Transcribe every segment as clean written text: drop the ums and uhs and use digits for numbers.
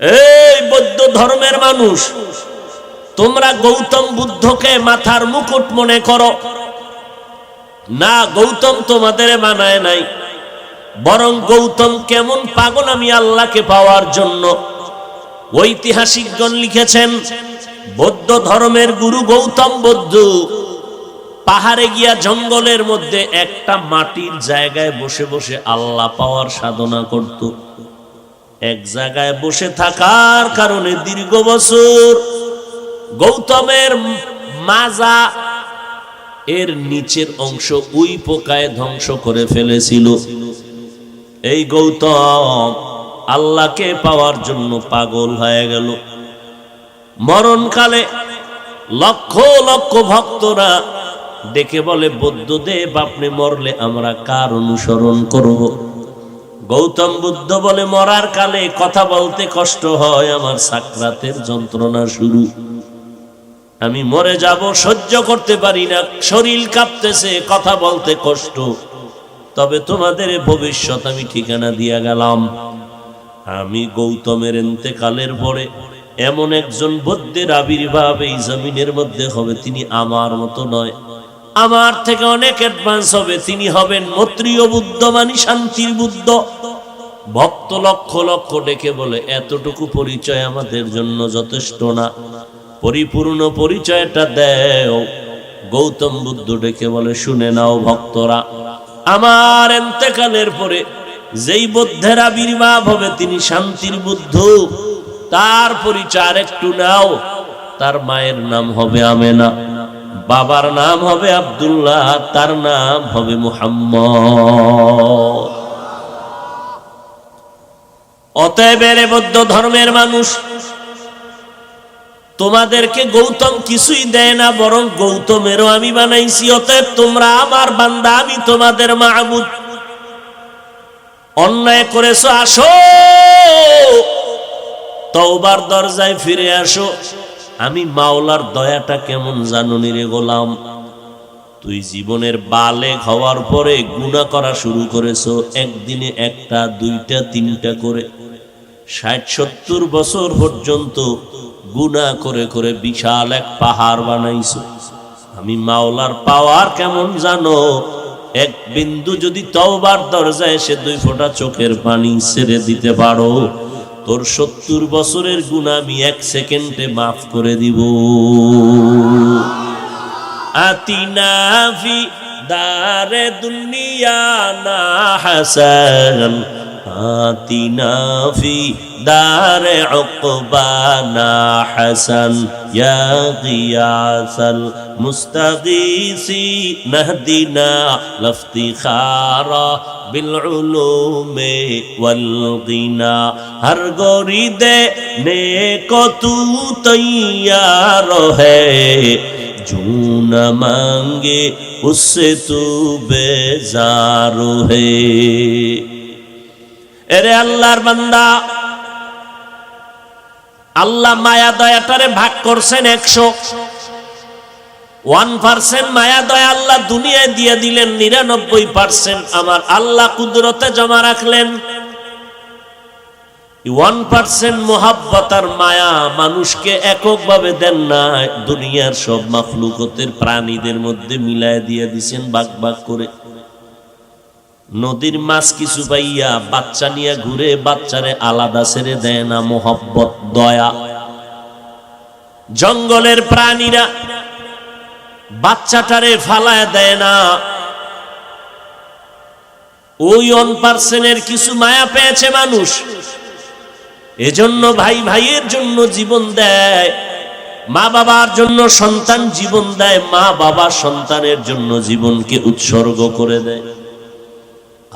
এই বৌদ্ধ ধর্মের মানুষ, তোমরা গৌতম বুদ্ধকে মাথার মুকুট মনে করো না। গৌতম তোমাদের বানায় নাই, বরং গৌতম কেমন পাগল আমি আল্লাহকে পাওয়ার জন্য। ঐতিহাসিকগণ লিখেছেন, বৌদ্ধ ধর্মের গুরু গৌতম বুদ্ধ পাহাড়ে গিয়া জঙ্গলের মধ্যে একটা মাটির জায়গায় বসে বসে আল্লাহ পাওয়ার সাধনা করত। এক জায়গায় বসে থাকার কারণে দীর্ঘ বছর গৌতমের মাজা এর নিচের অংশ উই পোকায় ধ্বংস করে ফেলেছিল। এই গৌতম আল্লাহকে পাওয়ার জন্য পাগল হয়ে গেল। মরণকালে লক্ষ লক্ষ ভক্তরা ডেকে বলে, বুদ্ধদেব আপনি মরলে আমরা কার অনুসরণ করব? গৌতম বুদ্ধ বলে, মরার কালে কথা বলতে কষ্ট হয়, আমার সাকরাতের যন্ত্রণা শুরু, আমি মরে যাব, সহ্য করতে পারি না, শরীর কাঁপতেছে, কথা বলতে কষ্ট। তবে তোমাদের ভবিষ্যৎ আমি ঠিকানা দিয়া গেলাম। আমি গৌতমের ইন্তেকালের পরে এমন একজন বুদ্ধের আবির্ভাব এই জমিনের মধ্যে হবে, তিনি আমার মতো নয়, আমার থেকে অনেক অ্যাডভান্স হবে। তিনি হবেন মৈত্রীয় বুদ্ধ, মানে শান্তির বুদ্ধ। ভক্ত লক্ষ লক্ষ ডেকে বলে, এতটুকু পরিচয় আমাদের জন্য যথেষ্ট না, পরিপূর্ণ পরিচয়টা দেও। গৌতম বুদ্ধ ডেকে বলে, শুনে নাও ভক্তরা, আমার ইন্তেকালের পরে যেই বুদ্ধের আবির্ভাব হবে তিনি শান্তির বুদ্ধ। তার পরিচয় একটু নাও। তার মায়ের নাম হবে আমেনা, বাবার নাম হবে আব্দুল্লাহ, তার নাম হবে মুহাম্মদ। অতএব এর বৌদ্ধ ধর্মের মানুষ, তোমাদেরকে গৌতম কিছুই দেয় না, বরং গৌতমেরও আমি বানাইছি। অতএব তোমরা আমার বান্দা, আমি তোমাদের মাহবুদ। অন্যায় করেছো, আসো তওবার দরজায় ফিরে আসো। আমি মাওলার দয়াটা কেমন জানুনি রে গোলাম? তুই জীবনের বালেগ হওয়ার পরে গুনাহ করা শুরু করেছো, একদিনে একটা, দুইটা, তিনটা করে ৬০-৭০ বছর পর্যন্ত গুনাহ করে করে বিশাল এক পাহাড় বানাইছো। আমি মাওলার পাওয়ার কেমন জানো? এক বিন্দু যদি তওবার দরজায় এসে 2 ফোঁটা চোখের পানি ছেড়ে দিতে পারো, তোর ৭০ বছরের গুনাহ আমি 1 সেকেন্ডে মাফ করে দিব। আতিনা ফি দারে দুনিয়া না হাসান, আতিনা ফি দারে উকবানা হাসান, ইয়া গিয়াসাল মুস্তাগীসি নাহদিনা লফতিখারা বিল উলুমে ওয়াল গিনা। হর গোরি দে নে কো তু তৈয়ার হ্যায়, जो न मांगे उससे तू बेजार है। এরে আল্লাহর বান্দা, আল্লাহ মায়া দয়াটারে ভাগ করছেন 100% মায়া দয়া আল্লাহ দুনিয়ায় দিয়ে দিলেন, 99% আমার আল্লাহ কুদরতে জমা রাখলেন। 1% মোহাব্বত আর মায়া মানুষকে এককভাবে দেন না, দুনিয়ার সব মাখলুকতের প্রাণীদের মধ্যে মিলায় দিয়ে দিছেন ভাগ ভাগ করে। নদীর মাছ কিছু পাইয়া বাচ্চা নিয়ে ঘুরে, বাচ্চারে আলাদা ছেড়ে দেয় না, মোহাব্বত দয়া। জঙ্গলের প্রাণীরা বাচ্চাটারে ফালায় দেয় না, ওই 1% কিছু মায়া পেয়েছে মানুষ, এজন্য ভাই ভাইয়ের জন্য জীবন দেয়, মা বাবার জন্য সন্তান জীবন দেয়, মা বাবা সন্তানের জন্য জীবনকে উৎসর্গ করে দেয়।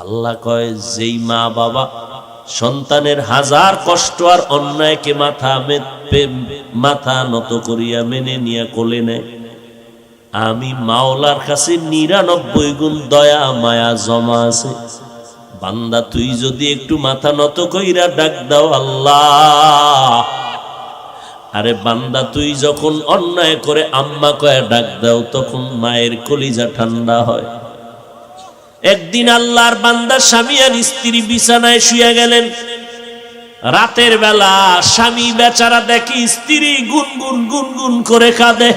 আল্লাহ কয়, যেই মা বাবা সন্তানের হাজার কষ্ট আর অন্যায়কে মাথা নত করিয়া মেনে নিয়ে কোলে নেয়, আমি মাওলার কাছে 99 গুণ দয়া মায়া জমা আছে। বান্দা তুই যদি একটু মাথা নত কইরা ডাক দাও আল্লাহ, আরে বান্দা তুই যখন অন্যায় করে আম্মা কয়ে ডাক দাও, তখন মায়ের কলিজা ঠান্ডা হয়। একদিন আল্লাহর বান্দা স্বামী আর স্ত্রী বিছানায় শুয়ে গেলেন, রাতের বেলা স্বামী বেচারা দেখি স্ত্রী গুনগুন গুনগুন করে কাঁদে।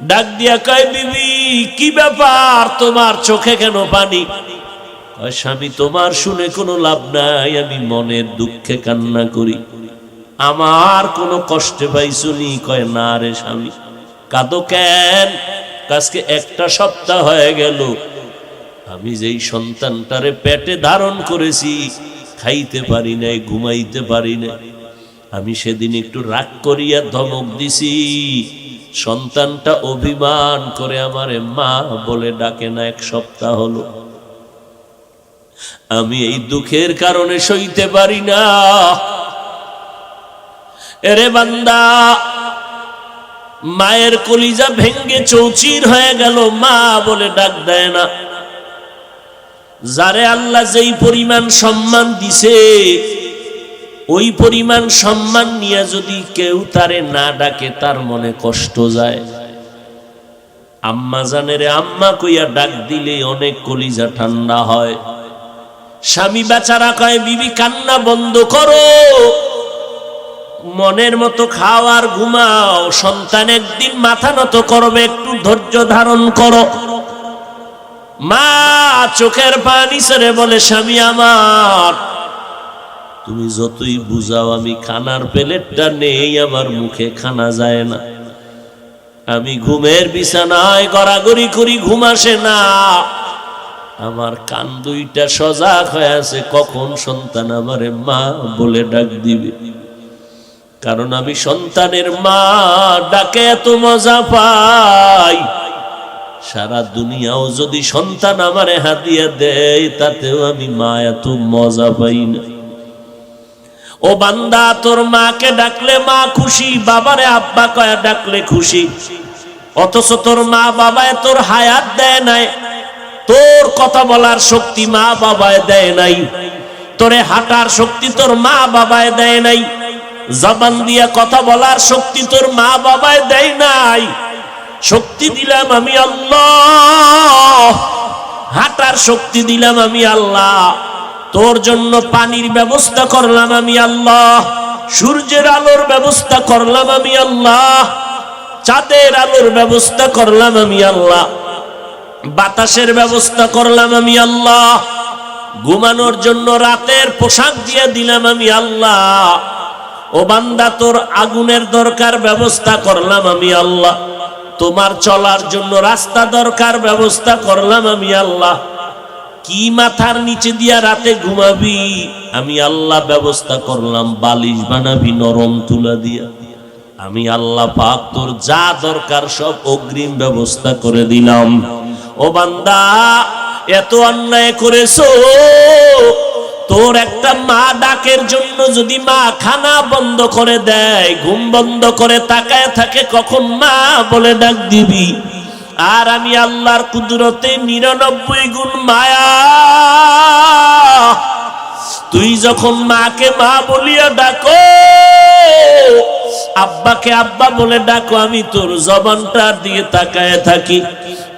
ডাক দিয়া কয়, বিবি কি ব্যাপার, তোমার চোখে কেন পানি? কয়, স্বামী তোমার শুনে কোনো লাভ নাই, আমি মনের দুঃখে কান্না করি। আমার কোনো কষ্টে পাইছুনি? কয়, না রে স্বামী। কাঁদো কেন? আজকে একটা সপ্তাহ হয়ে গেল আমি যেই সন্তানটারে পেটে ধারণ করেছি, খাইতে পারি নাই, ঘুমাইতে পারি না। আমি সেদিন একটু রাগ করিয়া ধমক দিছি, সন্তানটা অভিমান করে আমারে মা বলে ডাকে না। এক সপ্তাহ হলো। আমি এই দুঃখের কারণে সইতে পারি না। এরে বান্দা, মায়ের কলিজা ভেঙ্গে চৌচির হয়ে গেল, মা বলে ডাক দেয় না। যারে আল্লাহ যেই পরিমাণ সম্মান দিছে, ওই পরিমাণ সম্মান নিয়ে যদি কেউ তারে না ডাকে, তার মনে কষ্ট যায়। আম্মা জানেরে আম্মা কইয়া ডাক দিলে অনেক কলিজা ঠান্ডা হয়। স্বামী বেচারা কয়, বিবি কান্না বন্ধ করো, মনের মতো খাও আর ঘুমাও, সন্তান একদিন মাথা নত করবে, একটু ধৈর্য ধারণ করো। মা চোখের পানি ছেড়ে বলে, স্বামী আমার, তুমি যতই বুঝাও আমি খানার প্লেটটা নেই, আমার মুখে খানা যায় না। আমি ঘুমের বিছানায় গড়াগড়ি করি, ঘুম আসে না। আমার কান দুইটা সজাগ হয়ে আছে, কখন সন্তান আমারে মা বলে ডাক দিবে। কারণ আমি সন্তানের মা ডাকে এত মজা পাই, সারা দুনিয়াও যদি সন্তান আমারে হাদিয়া দেয়, তাতেও আমি মা এত মজা পাই না। ও বান্দা, তোর মাকে ডাকলে মা খুশি, বাবারে আব্বা কয়া ডাকলে খুশি, অথচ তোর মা বাবায় তোর হায়াত দেয় নাই, তোর কথা বলার শক্তি মা বাবায় দেয় নাই, তোরে হাঁটার শক্তি তোর মা বাবায় দেয় নাই, জবান দিয়া কথা বলার শক্তি তোর মা বাবায় দেয় নাই। শক্তি দিলাম আমি আল্লাহ, হাঁটার শক্তি দিলাম আমি আল্লাহ, তোর জন্য পানির ব্যবস্থা করলাম আমি আল্লাহ, সূর্যের আলোর ব্যবস্থা করলাম আমি আল্লাহ, চাঁদের আলোর ব্যবস্থা করলাম আমি আল্লাহ, বাতাসের ব্যবস্থা করলাম আমি আল্লাহ, ঘুমানোর জন্য রাতের পোশাক দিয়ে দিলাম আমি আল্লাহ। ও বান্দা, তোর আগুনের দরকার ব্যবস্থা করলাম আমি আল্লাহ, তোমার চলার জন্য রাস্তা দরকার ব্যবস্থা করলাম আমি আল্লাহ। কি মাথার নিচে দিয়া রাতে ঘুমাবি, আমি আল্লাহ ব্যবস্থা করলাম। বালিশ বানাবি নরম তুলা দিয়া, আমি আল্লাহ পাক তোর যা দরকার সব অগ্রিম ব্যবস্থা করে দিলাম। ও বান্দা, এত অন্যায় করেছো, তোর একটা মা ডাকের জন্য যদি মা খানা বন্ধ করে দেয়, ঘুম বন্ধ করে তাকায় থাকে, কখন মা বলে ডাক দিবি। আর আমি আল্লাহর কুদরতে 99 গুণ মায়া, তুই যখন মাকে মা বলিয়া ডাকো, আব্বাকে আব্বা বলে ডাকো, আমি তোর জবানটা দিয়ে তাকায় থাকি।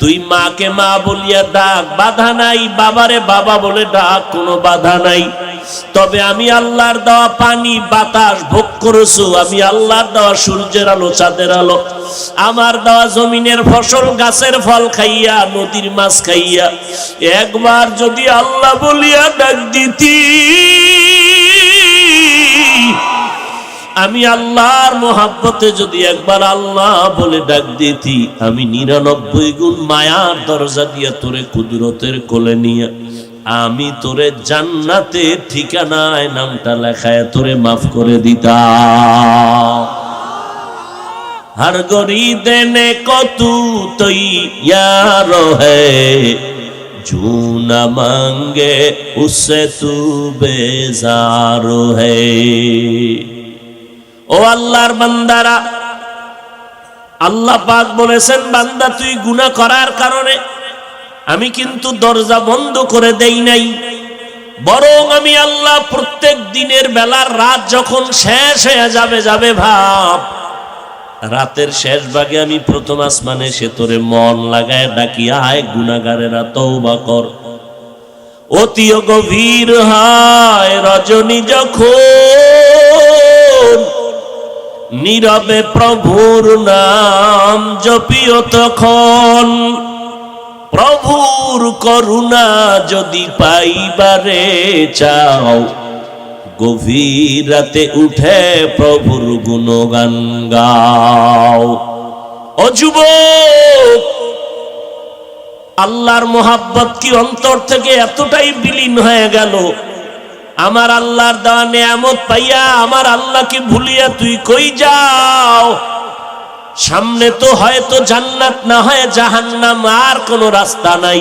তুই মাকে মা বলিয়া ডাক, বাধা নাই, বাবারে বাবা বলে ডাক, কোনো বাধা নাই। তবে আমি আল্লাহর দেওয়া পানি বাতাস ভোগ করেছো, আমি আল্লাহর দেওয়া সূর্যের আলো চাঁদের আলো, আমার দেওয়া জমিনের ফসল গাছের ফল খাইয়া, নদীর মাছ খাইয়া, একবার যদি আল্লাহ বলিয়া ডাক দিতি, আমি আল্লাহর মোহাব্বতে যদি একবার আল্লাহ বলে ডাক দিতি, আমি 99 গুণ মায়ার দরজা দিয়া তোরে কুদরতের কোলে নিয়ে আমি তোরে জান্নাতের ঠিকানায় নামটা লেখায় তোরে মাফ করে দিতাম। हर गोरी देने को तू तैयार है, जो न मांगे उससे तू बेजार है। ও আল্লাহর বান্দারা, আল্লাহ পাক বলেছেন, বান্দা তুই গুনাহ করার কারণে আমি কিন্তু দরজা বন্ধ করে দেই নাই, বরং আমি আল্লাহ প্রত্যেক দিনের বেলার রাত যখন শেষ হয়ে যাবে ভাব, রাতের শেষ ভাগে আমি প্রথম আসমানে সে তোরে মন লাগায় ডাকি, আয় গুনাহগারেরা তওবা কর। অতি গভীর হয় রজনী যখন, নীরবে প্রভুর নাম জপিও তখন। প্রভুর করুণা যদি পাইবারে চাও, গভীর রাতে উঠে প্রভুর গুণগান গাও। ও যুবক, আল্লাহর মোহাব্বত কি অন্তর থেকে এতটাই বিলীন হয়ে গেল, আমার আল্লাহর দেওয়া নেয়ামত পাইয়া আমার আল্লাহকে ভুলিয়া তুই কই যাও? সামনে তো হয়তো জান্নাত, না হয় জাহান্নাম, আর কোনো রাস্তা নাই।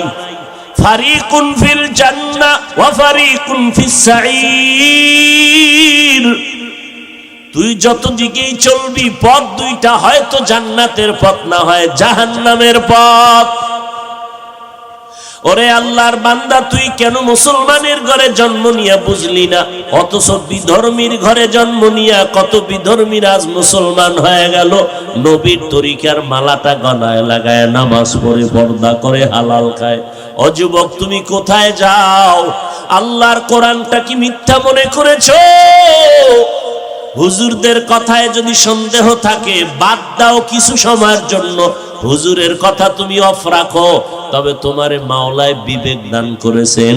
ফারিকুন ফিল জান্নাহ ওয়া ফারিকুন ফিস সাঈর। তুই যত দিকেই চলবি পথ দুইটা, হয়তো জান্নাতের পথ, না হয় জাহান্নামের পথ। ওরে আল্লাহর বান্দা, তুই কেন মুসলমানের ঘরে জন্ম নিয়া বুঝলি না? অথচ বিধর্মীর ঘরে জন্ম নিয়া কত বিধর্মীর আজ মুসলমান হয়ে গেল। নবীর তরিকার মালাটা গলায় লাগায়, নামাজ পড়ে, পর্দা করে, হালাল খায়। ও যুবক, তুমি কোথায় যাও? আল্লাহর কোরআনটা কি মিথ্যা মনে করেছো? হুজুরদের কথায় যদি সন্দেহ থাকে, বাদ দাও কিছু সময়ের জন্য। হুজুরের কথা তুমি অফ রাখো, তবে তোমারে মাওলায় বিবেক দান করেছেন,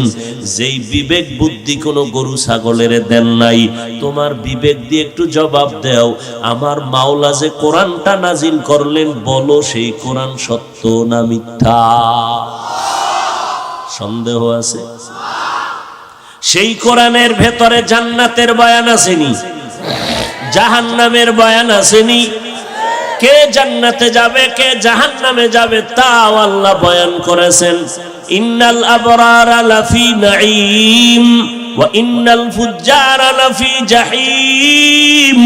যেই বিবেক বুদ্ধি কোনো গরু ছাগলের দেন নাই। তোমার বিবেক দিয়ে একটু জবাব দাও, আমার মাওলা যে কোরআনটা নাজিল করলেন, বলো সেই কোরআন সত্য না মিথ্যা? সন্দেহ আছে? সেই কোরআনের ভেতরে জান্নাতের বয়ান আসেনি, জাহান্নামের বয়ান আসেনি। কে জান্নাতে যাবে, কে জাহান্নামে যাবে, তাও আল্লাহ বয়ান করেছেন। ইন্নাল আবরারা লাফি নাঈম ওয়া ইন্নাল ফুজ্জারা লাফি জাহিম।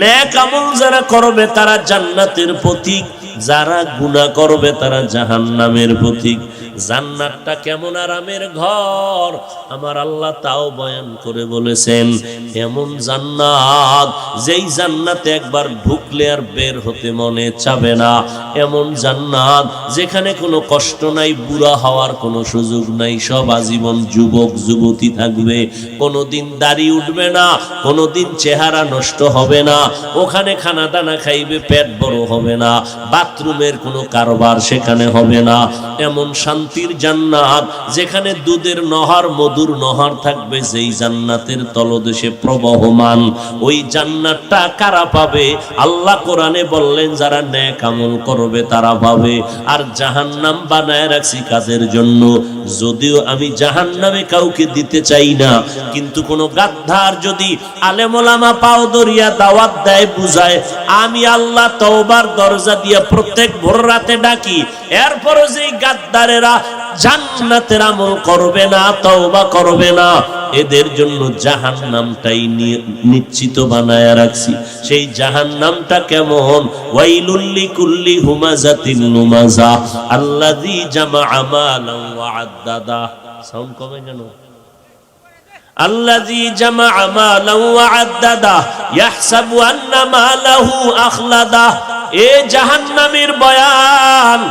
নেক আমল যারা করবে তারা জান্নাতের পথিক, যারা গুনাহ করবে তারা জাহান্নামের পথিক। জান্নাতটা কেমন আরামের ঘর, আমার আল্লাহ তাও বয়ান করে বলেছেন। এমন জান্নাত, যেই জান্নাতে একবার ঢুকলে আর বের হতে মনে চাবে না। এমন জান্নাত যেখানে কোনো কষ্ট নাই, বুড়া হওয়ার কোনো সুযোগ নাই, সব আজীবন যুবক যুবতী থাকবে। কোনোদিন দাড়ি উঠবে না, কোনোদিন চেহারা নষ্ট হবে না। ওখানে খানা দানা খাইবে, পেট বড় হবে না, বাথরুমের কোনো কারবার সেখানে হবে না। এমন শান্তির জান্নাত, যেখানে দুধের নহর, মধুর নহর থাকবে, যেই জান্নাতের তলদেশে প্রবহমান। ওই জান্নাতটা কারা পাবে? আল্লাহ কোরআনে বললেন, যারা নেক আমল করবে তারা পাবে। আর জাহান্নাম বানায় রাখছি কাদের জন্য? যদিও আমি জাহান্নামে কাউকে দিতে চাই না, কিন্তু কোন গাদ্দার যদি আলেম ওলামা পাও দরিয়া দাওয়াত দেয়, বুঝায়, আমি আল্লাহ তওবার দরজা দিয়া প্রত্যেক ভোর রাতে ডাকি, এরপরও যেই গাদ্দারেরা জান্নাতের আমল করবে না, তওবা করবে না, এদের জন্য জাহান্নামটাই নিশ্চিত বানায় রাখছি। সেই জাহান্নামটা কেমন? ওয়াইলুল লিকুল্লি হুমাযাতিন লুমাযা আল্লাযী জামাআ মালান ওয়া আদ্দাদা। সাউন্ড কমে কেন? আল্লাযী জামাআ মালান ওয়া আদ্দাদা ইয়াহসাবু আন্না মালাহু আখলাদা। এ জাহান্নামের বয়ান।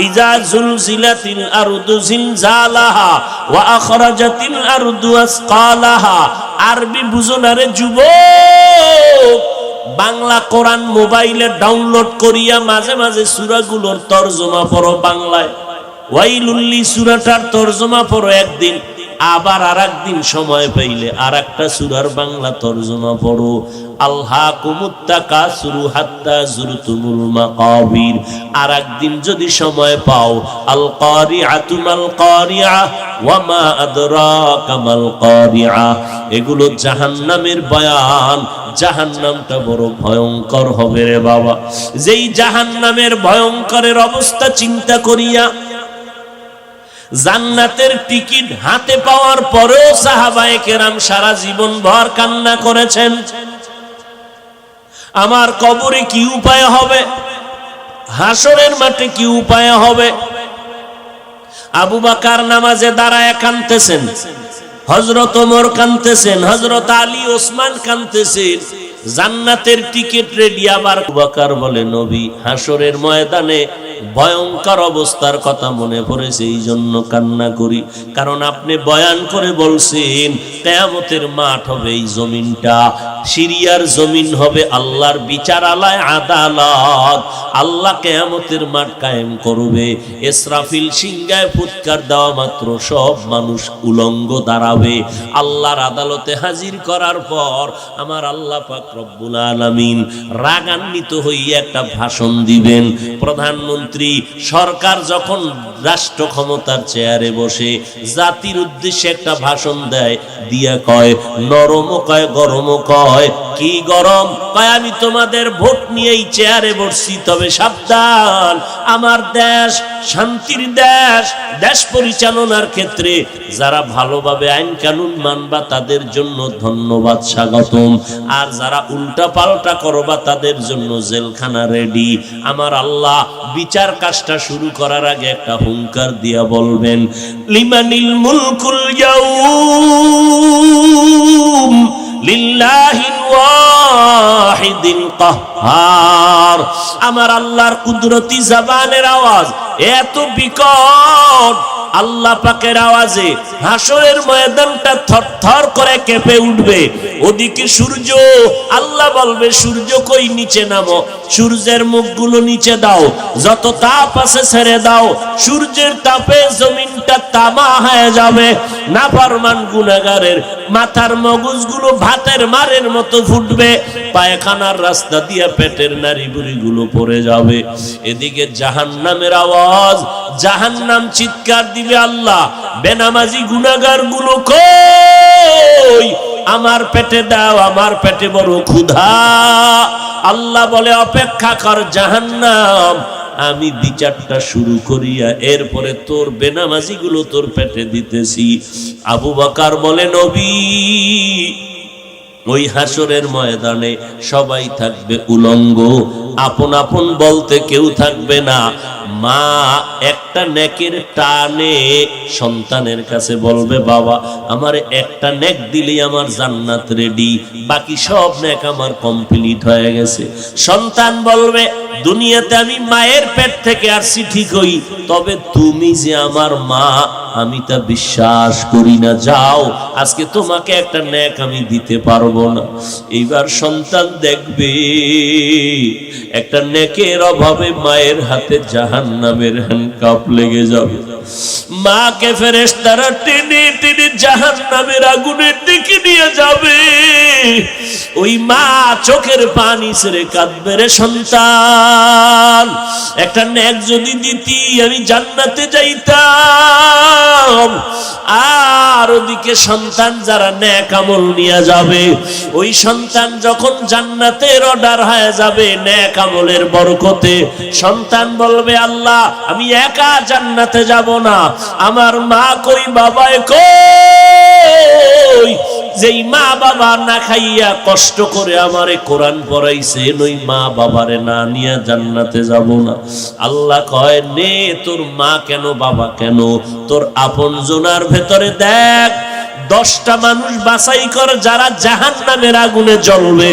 ইজা জুলজিলাতিল আরদু জিলজালাহা ওয়া আখরাজাতিল আরদু আসকালাহা। আরবি বুঝো না রে যুবক, বাংলা কোরআন মোবাইলে ডাউনলোড করিয়া মাঝে মাঝে সূরাগুলোর তরজমা পড়ো বাংলায়। ওয়াইলুল্লি সূরাটার তরজমা পড়ো একদিন, আবার আরেকদিন সময় পাইলে আরেকটা সূরার বাংলা তরজমা পড়ো। আলহাকুমুত তাকাসুরু হাত্তা যুরতুমুল মাকাবির। আরেকদিন যদি সময় পাও, আল কারিআতু মাল কারিআ ওয়া মা আদরাকা মাল কারিআ। এগুলো জাহান্নামের বয়ান। জাহান্নামটা বড় ভয়ঙ্কর হবে রে বাবা। যেই জাহান্নামের ভয়ঙ্করের অবস্থা চিন্তা করিয়া জান্নাতের টিকিট হাতে পাওয়ার পরেও সাহাবায়ে কেরাম সারা জীবন ভর কান্না করেছেন। আমার কবরে কি উপায় হবে, হাসরের মাঠে কি উপায় হবে। আবু বকর নামাজে দাঁড়ায় কাঁদতেছেন, হযরত ওমর কাঁদতেছেন, হযরত আলী ওসমান কাঁদতেছেন। জান্নাতের টিকিট রেডি। আবার আবু বকর বলে, নবী, হাসরের ময়দানে ভয়ঙ্কর অবস্থার কথা মনে পড়েছে, এই জন্য কান্না করি। কারণ আপনি বয়ান করে বলছেন কিয়ামতের মাঠ হবে এই জমিনটা, সিরিয়ার জমিন হবে আল্লাহর বিচারালয়, আদালত। আল্লাহ কিয়ামতের মাঠ কায়েম করবে। ইসরাফিল সিংহায় ফুৎকার দেওয়া মাত্র সব মানুষ উলঙ্গ দাঁড়াবে। আল্লাহর আদালতে হাজির করার পর আমার আল্লাহ পাক রব্বুল আলামিন রাগান্বিত হয়ে একটা ভাষণ দিবেন। প্রধানমন্ত্রী সরকার যখন রাষ্ট্র ক্ষমতার চেয়ারে বসে জাতির উদ্দেশ্যে একটা ভাষণ দেয়, দিয়া কয় নরমও কয় গরমও কয়। কি গরম? কয় আমি তোমাদের ভোট নিয়েই চেয়ারে বসছি, তবে সাবধান, আমার দেশ শান্তির দেশ, দেশ পরিচালনার ক্ষেত্রে যারা ভালোভাবে আইন কানুন মানবা তাদের জন্য ধন্যবাদ, স্বাগতম, আর যারা উল্টা পাল্টা করবা তাদের জন্য জেলখানা রেডি। আমার আল্লাহ বিচার কাজটা শুরু করার আগে একটা হুঙ্কার দিয়া বলবেন, লিমানিল মুলকুল ইয়াউম লিল্লাহিল ওয়াহিদিল কাহ্হার। আমার আল্লাহর কুদরতি জবানের আওয়াজ এত বিকট, আল্লাহ পাকের আওয়াজে হাসরের ময়দানটা থরথর করে কেঁপে উঠবে। ওদিকে সূর্য, আল্লাহ বলবে সূর্য কই, নিচে নামো, সূর্যের মুখগুলো নিচে দাও, যত তাপ আছে ছেড়ে দাও। সূর্যের তাপে জমিনটা তামা হয়ে যাবে। নাফরমান গুনাহগারের মাথার মগজগুলো ভাতের মারের মতো ফুটবে, পায়খানার রাস্তা দিয়ে পেটের নাড়ি বুড়িগুলো পড়ে যাবে। এদিকে জাহান্নামের আওয়াজ, জাহান্নাম চিৎকার দিবে, আল্লাহ বেনামাজি গুনাহগার গুলো কই, আমার পেটে দাও, আমার পেটে বড় ক্ষুধা। আল্লাহ বলে অপেক্ষা কর জাহান্নাম, আমি বিচারটা শুরু করিয়া এরপরে তোর বেনামাজি গুলো তোর পেটে দিতেছি। আবু বকর বলে নবী, ওই হাসরের ময়দানে সবাই থাকবে উলঙ্গ, আপন আপন বলতে কেউ থাকবে না। মা একটা নেকের টানে সন্তানের কাছে বলবে, বাবা আমার একটা নেক দিলেই আমার জান্নাত রেডি, বাকি সব নেক আমার কমপ্লিট হয়ে গেছে। সন্তান বলবে, দুনিয়াতে আমি মায়ের পেট থেকে আসছি ঠিকই, তবে তুমি যে আমার মা আমি তা বিশ্বাস করি না, যাও আজকে তোমাকে একটা নেক আমি দিতে পারবো না। এইবার সন্তান দেখবে একটা নেকের অভাবে মায়ের হাতে জাহান্নামের হ্যান্ডকাপ লেগে যাবে। মাকে ফেরেশতারা টেনে টেনে জাহান্নামের আগুনের দিকে নিয়ে যাবে। ওই মা চোখের পানি ছেড়ে কাঁদবে, রে সন্তান একটা নেক যদি দিতি আমি জান্নাতে যাইতাম। আর ওদিকে সন্তান যারা নেক আমল নিয়ে যাবে, ওই সন্তান যখন জান্নাতের অর্ডার হয়ে যাবে নেক আমলের বরকতে, সন্তান বলবে, আল্লাহ আমি একা জান্নাতে যাব না, আমার মা কই, বাবা কই, যেই মা বাবা না খাইয়া কষ্ট করে আমারে কোরআন পড়াইছেন, ওই মা বাবারে না নিয়ে জান্নাতে যাব না। আল্লাহ কয়, নে তোর মা কেন বাবা কেন, তোর আপন জনার ভেতরে দেখ 10টা মানুষ বাছাই কর যারা জাহান্নামের আগুনে জ্বলবে।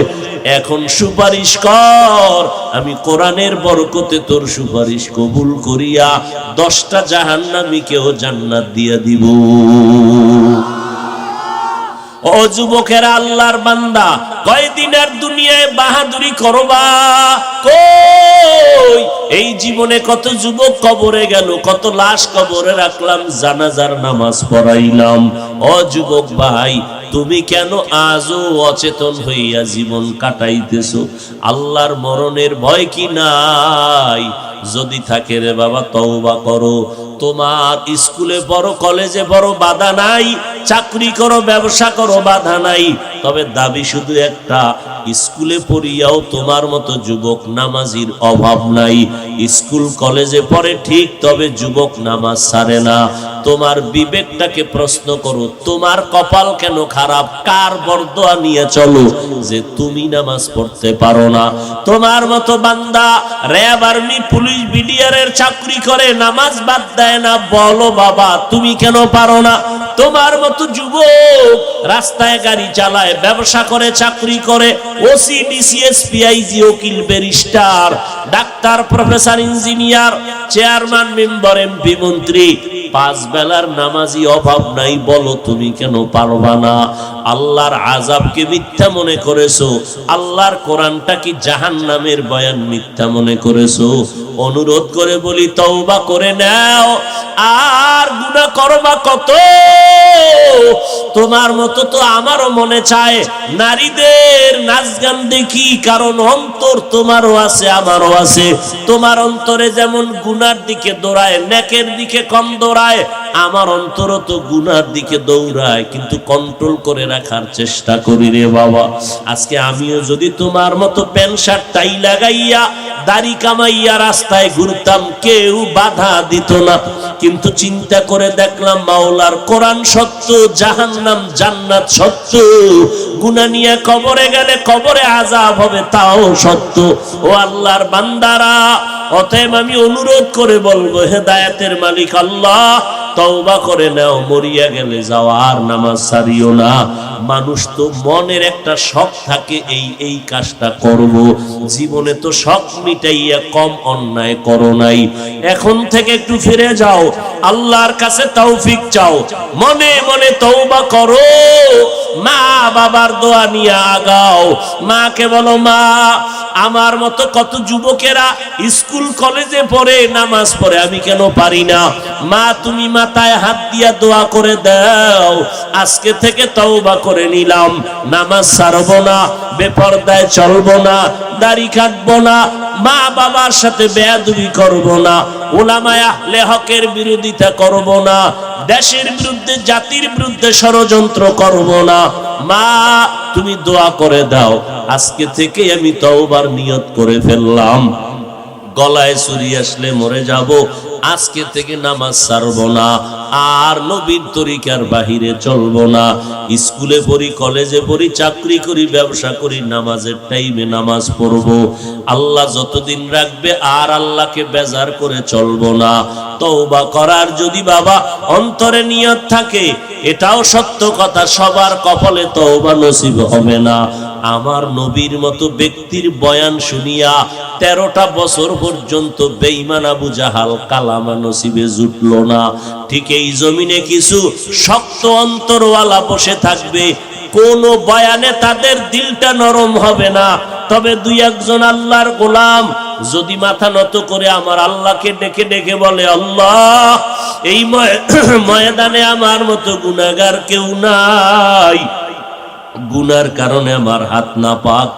এখন সুপারিশ কর, আমি কোরআনের বরকতে তোর সুপারিশ কবুল করিয়া 10টা জাহান্নামীকেও জান্নাত দিয়া দিব। ও যুবকেরা, আল্লাহর বান্দা, কয়দিনের দুনিয়ায় বাহাদুরি করবা? কই এই জীবনে কত যুবক কবরে গেল, কত লাশ কবরে রাখলাম, জানাজার নামাজ পড়াইলাম। ও যুবক ভাই, তুমি কেন আজও অচেতন হইয়া জীবন কাটাইতেছো? আল্লাহর মরণের ভয় কি নাই? যদি থাকে রে বাবা তওবা করো। তোমার স্কুলে পড়ো, কলেজে পড়ো, বাধা নাই, চাকরি করো, ব্যবসা করো, বাধা নাই, তবে দাবি শুধু একটা, স্কুলে পড়িয়াও তোমার মতো যুবক নামাজির অভাব নাই। স্কুল কলেজে পড়ে ঠিক, তবে যুবক নামাজ ছাড়ে না। তোমার বিবেকটাকে প্রশ্ন করো, তোমার কপাল কেন খারাপ? কার বরদোয়া নিয়ে চলো যে তুমি নামাজ পড়তে পারো না? তোমার মতো বান্দা র্যাব, আর্মি, পুলিশ, বিডিআর এর চাকরি করে, নামাজ বাদ দেয় না, বলো বাবা তুমি কেন পারো না? তোমার মতো যুবক রাস্তায় গাড়ি চালায়, ব্যবসা করে, চাকরি করে, ওসি, ডিসি, এসপি, আইজি, উকিল, barrister, doctor, professor, engineer, chairman, member, MP, মন্ত্রী, 5 বেলার নামাজি অভাব নাই, বলো তুমি কেন পারবা না? আল্লাহর আযাবকে মিথ্যা মনে করেছো, আল্লাহর কোরআনটা কি জাহান্নামের বয়ান মিথ্যা মনে করেছো? অনুরোধ করে বলি তওবা করে নাও, আর গুনাহ করবা কত? তোমার মতো তো আমারও মনে চায় নারীদের নাচ গান দেখি, কারণ অন্তর তোমারও আছে আমারও আছে। তোমার অন্তরে যেমন গুনার দিকে দৌড়ায়, নেকের দিকে কম দৌড়ায়, আমার অন্তরও তো গুনার দিকে দৌড়ায়, কিন্তু কন্ট্রোল করে রাখার চেষ্টা করি রে বাবা। আজকে আমিও যদি তোমার মতো প্যান্ট শার্ট টাই লাগাইয়া দাড়ি কামাইয়া রাস্তায় ঘুরতাম, কেউ বাধা দিত না। কিন্তু চিন্তা করে দেখলাম মাওলার কোরআন সত্য, জাহান্নাম জান্নাত সত্য, গুনাহ নিয়ে কবরে গেলে কবরে আযাব হবে তাও সত্য। ও আল্লাহর বান্দারা, অতএব আমি অনুরোধ করে বলবো, হেদায়েতের মালিক আল্লাহ, তওবা করে নাও, মরিয়া গেলে যাও, আর নামাজ ছাড়িও না। মানুষ তো মনের একটা শখ থাকে, এই কাজটা করব, জীবনে তো শখ মিটাইয়া কম অন্যায় করো নাই। এখন থেকে একটু ফিরে যাও, আল্লাহর কাছে তৌফিক চাও, মনে মনে তওবা করো, মা বাবার দোয়া নিয়ে আগাও। মাকে বলো, মা আমার মতো কত যুবকেরা স্কুল কলেজে পড়ে, নামাজ পড়ে, আমি কেন পারি না? মা তুমি মাথায় হাত দিয়া দোয়া করে দাও, আজকে থেকে তওবা করে নিলাম, নামাজ ছাড়বো না, বেপরদায় চলবো না, দাড়ি কাটবো না, মা বাবার সাথে বেয়াদবি করবো না, উলামায়ে আহলে হকের বিরোধিতা করবো না, দেশের বিরুদ্ধে, জাতির বিরুদ্ধে ষড়যন্ত্র করবো না। মা তুমি দোয়া করে দাও, আজকে থেকে আমি তওবার নিয়ত করে ফেললাম, গলায় ছুরি আসলে মরে যাব, আজকে থেকে নামাজ ছাড়বো না, আর নবীর তরিকার বাহিরে চলবো না। স্কুলে পড়ি, কলেজে পড়ি, চাকরি করি, ব্যবসা করি, নামাজের টাইমে নামাজ পড়বো। আল্লাহ যতদিন রাখবে, আর আল্লাহকে বেজার করে চলবো না। তওবা করার যদি বাবা অন্তরে নিয়ত থাকে, এটাও সত্য কথা, সবার কপালে তওবা নসিব হবে না। আমার নবীর মতো ব্যক্তির বয়ান শুনিয়া 13টা বছর পর্যন্ত বেঈমান আবু জাহাল কালামা নসিবে জুটলো না। ঠিক এই জমিনে কিছু শক্ত অন্তরওয়ালা বসে থাকবে, কোন বয়ানে তাদের দিলটা নরম হবে না। তবে 2-1 আল্লাহর গোলাম যদি মাথা নত করে আমার আল্লাহকে ডেকে ডেকে বলে, আল্লাহ এই ময়দানে আমার মতো গুনাহগার কেউ নাই, গুনার কারণে আমার হাত না পাক,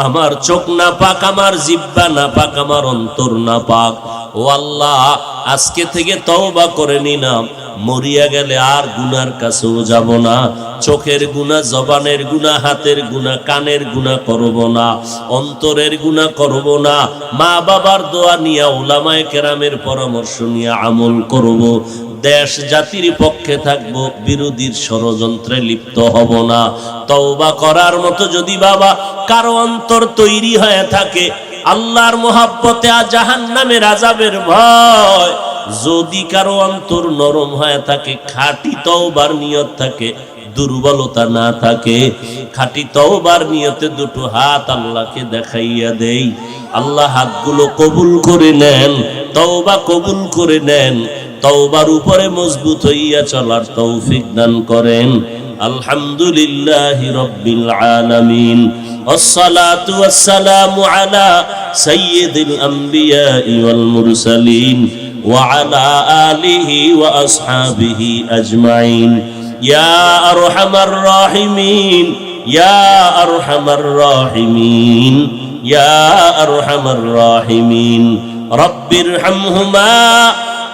আমার চোখ না পাক, আমার জিহ্বা না পাক, আমার অন্তর না পাক, ও আল্লাহ আজকে থেকে তওবা করে নিলাম, মরিয়া গেলে আর গুনার কাছেও যাব না, চোখের গুনাহ, জবানের গুনাহ, হাতের গুনাহ, কানের গুনাহ করব না, অন্তরের গুনাহ করব না, মা বাবার দোয়া নিয়ে, উলামায়ে কেরামের পরামর্শ নিয়ে আমল করব, দেশ জাতির পক্ষে থাকবো, বিরোধীর ষড়যন্ত্রে লিপ্ত হব না। তওবা করার মতো যদি বাবা কারো অন্তর তৈরি হয়ে থাকে, আল্লাহর মুহাব্বতে, জাহান্নামের আযাবের ভয় যদি কারো অন্তর নরম হয়ে থাকে, খাঁটি তওবার নিয়ত থাকে, দুর্বলতা না থাকে, খাঁটি তওবার নিয়তে দুটো হাত আল্লাহকে দেখাইয়া দেই, আল্লাহ হাতগুলো কবুল করে নেন, তওবা কবুল করে নেন, তওবার উপরে মজবুত হইয়া চলার তৌফিক দান করেন। আলহামদুলিল্লাহি রাব্বিল আলামিন, والصلاة والسلام على سيد الأنبياء والمرسلين وعلى آله وأصحابه أجمعين. يا أرحم الراحمين، يا أرحم الراحمين، يا أرحم الراحمين. رب ارحمهما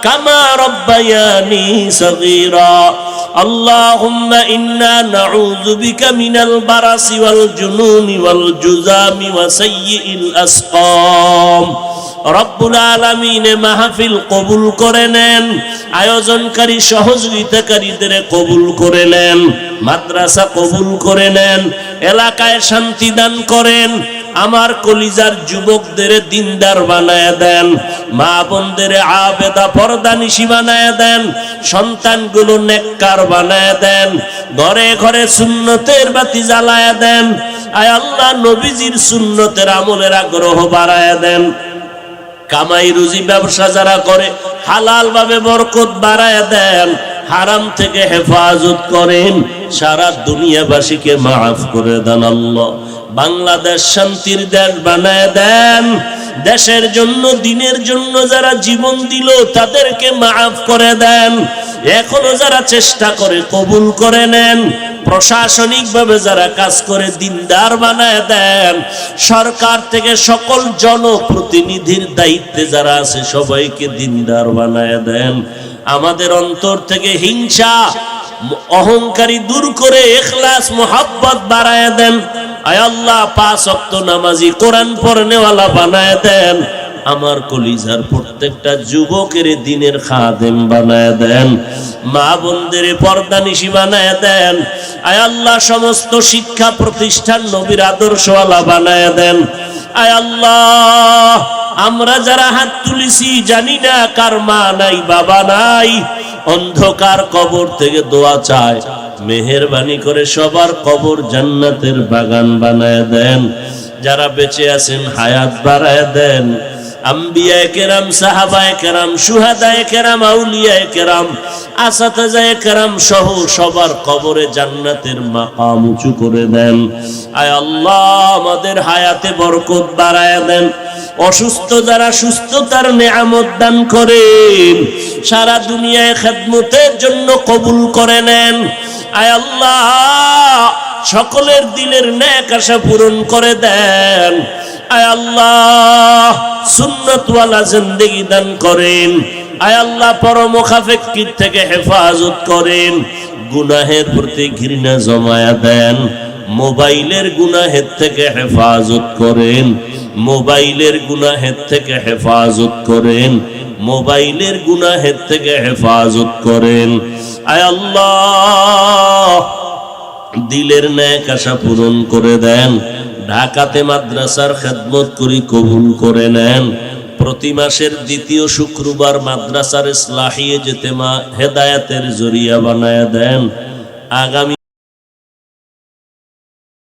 كما ربياني صغيرا. اللهم إنا نعوذ بك من البرص والجنون والجذام وسيء الأسقام. রব্বুল আলামিন মাহফিল কবুল করে নেন, আয়োজনকারী সহযোগিতাকারীদের কবুল করে নেন, মাদ্রাসা কবুল করে নেন, এলাকায় শান্তি দান করেন, আমার কলিজার যুবকদের দিনদার বানায় দেন, মা বোনদের আবেদা পর্দানিশী বানায় দেন, সন্তানগুলো নেককার বানায় দেন, ঘরে ঘরে সুন্নতের বাতি জ্বালায় দেন। আয় আল্লাহ, নবীজির সুন্নতের আমলের আগ্রহ বাড়ায় দেন। কামাই রুজি ব্যবসা যারা করে হালাল ভাবে বরকত বাড়ায় দেন, হারাম থেকে হেফাজত করেন, সারা দুনিয়াবাসীকে মাফ করে দেন আল্লাহ। বাংলাদেশ শান্তির দেশ বানায় দেন, দেশের জন্য দিনের জন্য যারা জীবন দিল তাদেরকে মাফ করে দেন, এখনো যারা চেষ্টা করে কবুল করে নেন, প্রশাসনিক ভাবে যারা কাজ করে দিনদার বানায় দেন, সরকার থেকে সকল জনপ্রতিনিধির দায়িত্বে যারা আছে সবাইকে দিনদার বানায় দেন। আমাদের অন্তর থেকে হিংসা অহংকারী দূর করে ইখলাস মুহাব্বত বাড়ায় দেন। আয় আল্লাহ, 5 ওয়াক্ত নামাজি কোরআন পড়নেওয়ালা বানায় দেন। আমার কলিজার প্রত্যেকটা যুবকের দিনের খাদেম বানায় দেন, মা বোনদের পর্দানিশী বানায় দেন। আয় আল্লাহ, সমস্ত শিক্ষা প্রতিষ্ঠান নবীর আদর্শওয়ালা বানায় দেন। আয় আল্লাহ, আমরা যারা হাত তুলেছি জানি না কার মা নাই বাবা নাই, অন্ধকার কবর থেকে দোয়া চায়, মেহেরবানি করে সবার কবর জান্নাতের বাগান বানায় দেন। যারা বেঁচে আছেন হায়াত বাড়ায় দেন। আম্বিয়ায়ে কেরাম, সাহাবায়ে কেরাম, শুহাদায়ে কেরাম, আউলিয়ায়ে কেরাম, আসাতাজায়ে কেরাম সহ সবার কবরে জান্নাতের মাকাম উঁচু করে দেন। আয় আল্লাহ, আমাদের হায়াতে বরকত বাড়ায় দেন। অসুস্থ যারা সুস্থতার নেয়ামত দান করেন, সারা দুনিয়ায় খেদমতের জন্য কবুল করে নেন। আয় আল্লাহ, সকলের দিলের নেক আশা পূরণ করে দেন। আয় আল্লাহ, সুন্নতওয়ালা জিন্দেগি দান করেন। আয় আল্লাহ, পরমুখাফেক্কির থেকে হেফাজত করেন। গুনাহের প্রতি ঘৃণা জমায়া দেন। মোবাইলের গুনাহের থেকে হেফাজত করেন, মোবাইলের গুনাহের থেকে হেফাজত করেন, মোবাইলের গুনাহের থেকে হেফাজত করেন। আয় আল্লাহ, দিলের নেক আশা পূরণ করে দেন। ঢাকাতে মাদ্রাসার খেদমত করি, কবুল করে নেন। প্রতি মাসের দ্বিতীয় শুক্রবার মাদ্রাসার ইসলাহিয়ে যেতেমা হেদায়েতের জরিয়া বানায় দেন। আগামী